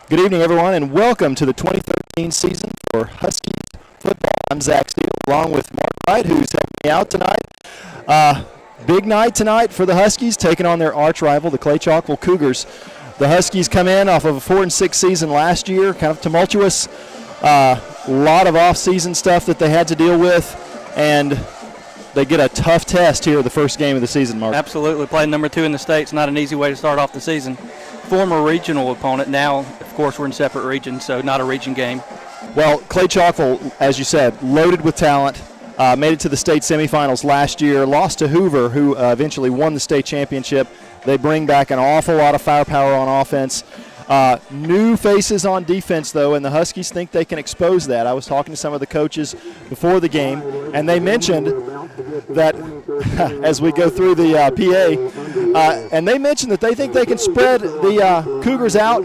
Good evening, everyone, and welcome to the 2013 season for Huskies football. I'm Zach Steele, along with Mark Wright, who's helping me out tonight. Big night tonight for the Huskies, taking on their arch rival, the Clay Chalkville Cougars. The Huskies come in off of a 4-6 season last year, kind of tumultuous, lot of off-season stuff that they had to deal with, and they get a tough test here the first game of the season, Mark. Absolutely. Playing number 2 in the state's not an easy way to start off the season. Former regional opponent. Now, of course, we're in separate regions, so not a region game. Well, Clay Chalkville, as you said, loaded with talent, made it to the state semifinals last year, lost to Hoover, who eventually won the state championship. They bring back an awful lot of firepower on offense. New faces on defense, though, and the Huskies think they can expose that. I was talking to some of the coaches before the game, and they mentioned that as we go through the PA, and they mentioned that they think they can spread the Cougars out,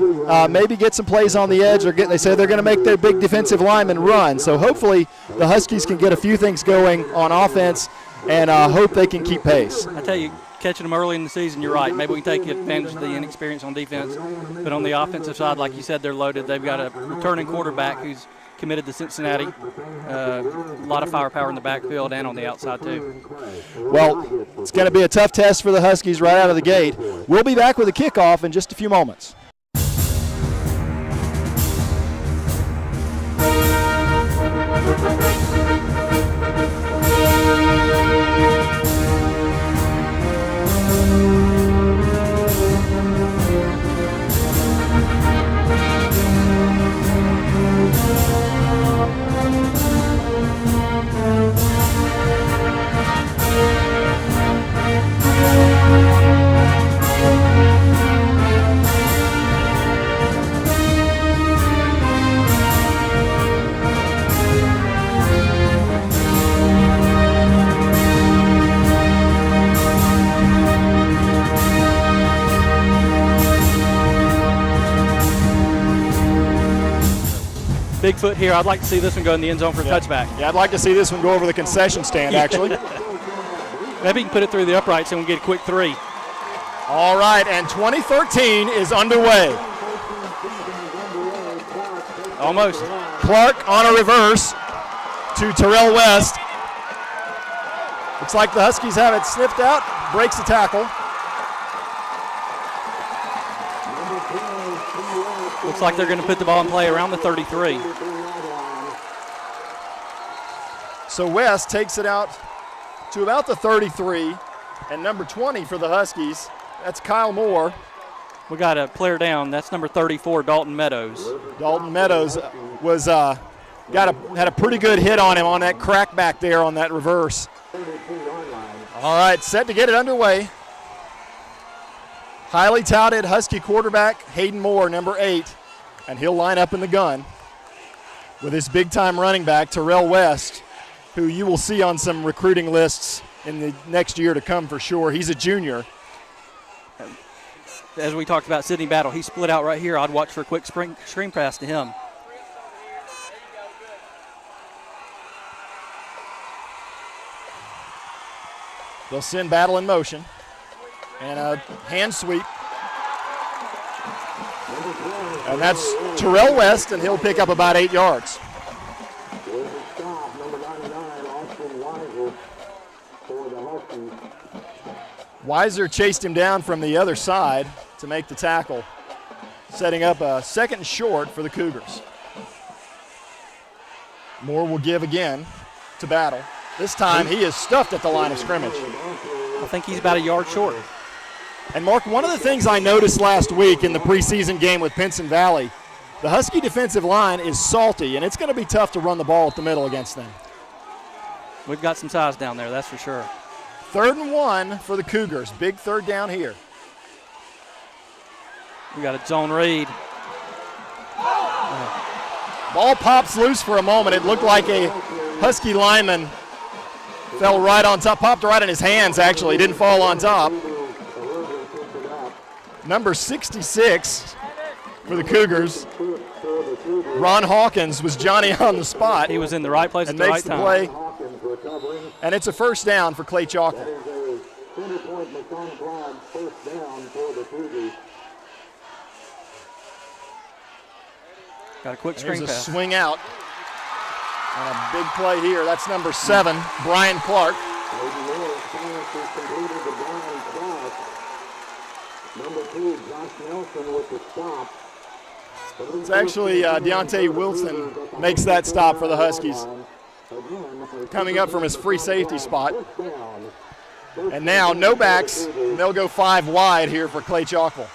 maybe get some plays on the edge, or they say they're going to make their big defensive linemen run. So hopefully the Huskies can get a few things going on offense and hope they can keep pace. I tell you, catching them early in the season, you're right. Maybe we can take advantage of the inexperience on defense. But on the offensive side, like you said, they're loaded. They've got a returning quarterback who's committed to Cincinnati. A lot of firepower in the backfield and on the outside, too. Well, it's going to be a tough test for the Huskies right out of the gate. We'll be back with a kickoff in just a few moments. Bigfoot here. I'd like to see this one go in the end zone for a touchback. Yeah, I'd like to see this one go over the concession stand, actually. Maybe you can put it through the uprights and we'll get a quick 3. All right, and 2013 is underway. Almost. Clark on a reverse to Terrell West. Looks like the Huskies have it sniffed out, breaks the tackle. Looks like they're going to put the ball in play around the 33. So West takes it out to about the 33, and number 20 for the Huskies, that's Kyle Moore. We got a player down. That's number 34, Dalton Meadows. Dalton Meadows was had a pretty good hit on him on that crack back there on that reverse. All right, set to get it underway. Highly touted Husky quarterback Hayden Moore, number 8, and he'll line up in the gun with his big-time running back Terrell West, who you will see on some recruiting lists in the next year to come for sure. He's a junior. As we talked about Sydney Battle, he split out right here. I'd watch for a quick screen pass to him. They'll send Battle in motion. And a hand sweep. And that's Terrell West, and he'll pick up about 8 yards. Weiser chased him down from the other side to make the tackle, setting up a second and short for the Cougars. Moore will give again to Battle. This time he is stuffed at the line of scrimmage. I think he's about a yard short. And, Mark, one of the things I noticed last week in the preseason game with Pinson Valley, the Husky defensive line is salty, and it's going to be tough to run the ball at the middle against them. We've got some size down there, that's for sure. 3rd and 1 for the Cougars. Big third down here. We got a zone read. Ball pops loose for a moment. It looked like a Husky lineman fell right on top, popped right in his hands, actually. Didn't fall on top. Number 66 for the Cougars, Ron Hawkins, was Johnny on the spot. He was in the right place at the right time. And makes the play. And it's a first down for Clay Chalkville. Got a quick screen Here's a pass. swing out. And a big play here. That's number 7, Brian Clark. It's actually Deontay Wilson makes that stop for the Huskies. Coming up from his free safety spot. And now no backs. They'll go 5 wide here for Clay Chalkville.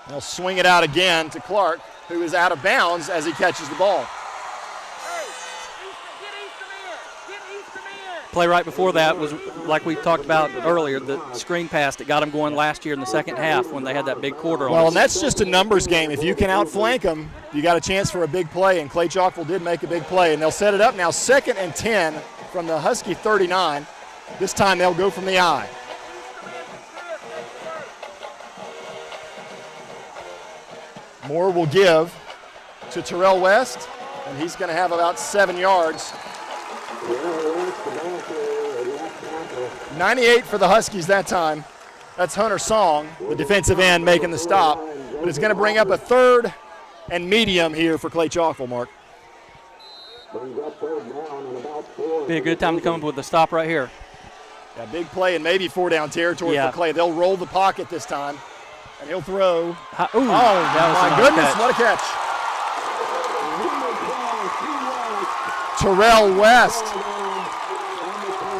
They'll swing it out again to Clark, who is out of bounds as he catches the ball. Play right before that was, like we talked about earlier, the screen pass that got them going last year in the second half when they had that big quarter on Well, us. and that's just a numbers game. If you can outflank them, you got a chance for a big play, and Clay Chalkville did make a big play. And they'll set it up now, 2nd and 10 from the Husky 39. This time they'll go from the I. Moore will give to Terrell West, and he's going to have about 7 yards. 98 for the Huskies that time. That's Hunter Song, the defensive end, making the stop. But it's going to bring up a 3rd and medium here for Clay Chalkville, Mark. Be a good time to come up with a stop right here. Yeah, big play and maybe 4-down territory for Clay. They'll roll the pocket this time, and he'll throw. My goodness, what a catch. Terrell West.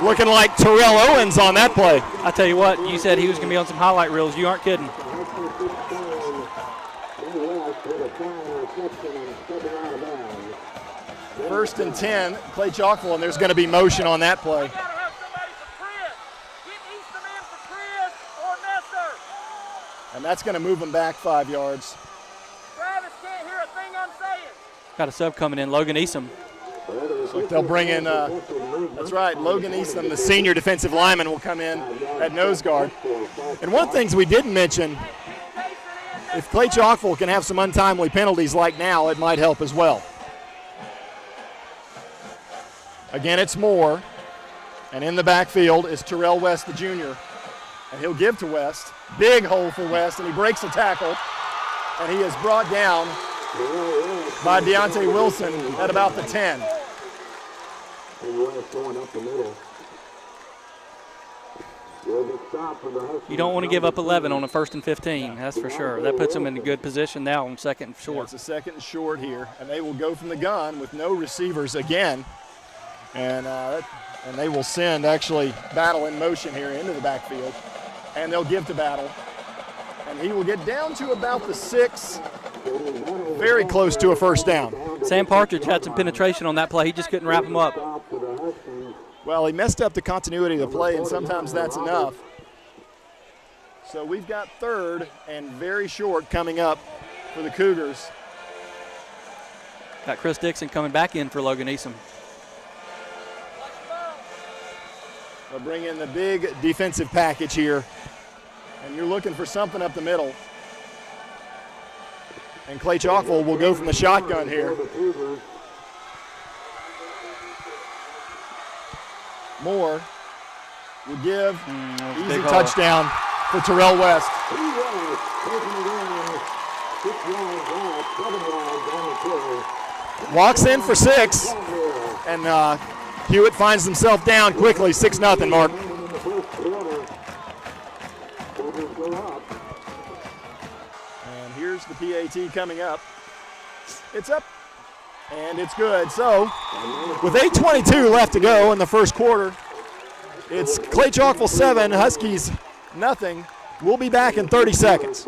Looking like Terrell Owens on that play. I tell you what, you said he was going to be on some highlight reels. You aren't kidding. First and 10, Clay Chalkville, and there's going to be motion on that play. And that's going to move them back 5 yards. Got a sub coming in, Logan Easom. So they'll bring in, that's right, Logan Easton, the senior defensive lineman, will come in at nose guard. And one of the things we didn't mention, if Clay Chalkville can have some untimely penalties like now, it might help as well. Again, it's Moore, and in the backfield is Terrell West, the junior. And he'll give to West. Big hole for West, and he breaks a tackle, and he is brought down by Deontay Wilson at about the 10. You don't want to give up 11 on a 1st and 15, that's for sure. That puts them in a good position now on 2nd and short. Yeah, it's a 2nd and short here, and they will go from the gun with no receivers again. And they will send, actually, Battle in motion here into the backfield. And they'll give to Battle. And he will get down to about the 6, very close to a 1st down. Sam Partridge had some penetration on that play. He just couldn't wrap him up. Well, he messed up the continuity of the play, and sometimes that's enough. So we've got 3rd and very short coming up for the Cougars. Got Chris Dixon coming back in for Logan Easom. They'll bring in the big defensive package here. And you're looking for something up the middle. And Clay Chalkville will go from the shotgun here. Moore will give. Easy touchdown for Terrell West. Walks in for 6. And Hewitt finds himself down quickly, 6-0, Mark. And here's the PAT coming up. It's up, and it's good. So, with 8:22 left to go in the first quarter, it's Clay Chalkville 7, Huskies nothing. We'll be back in 30 seconds.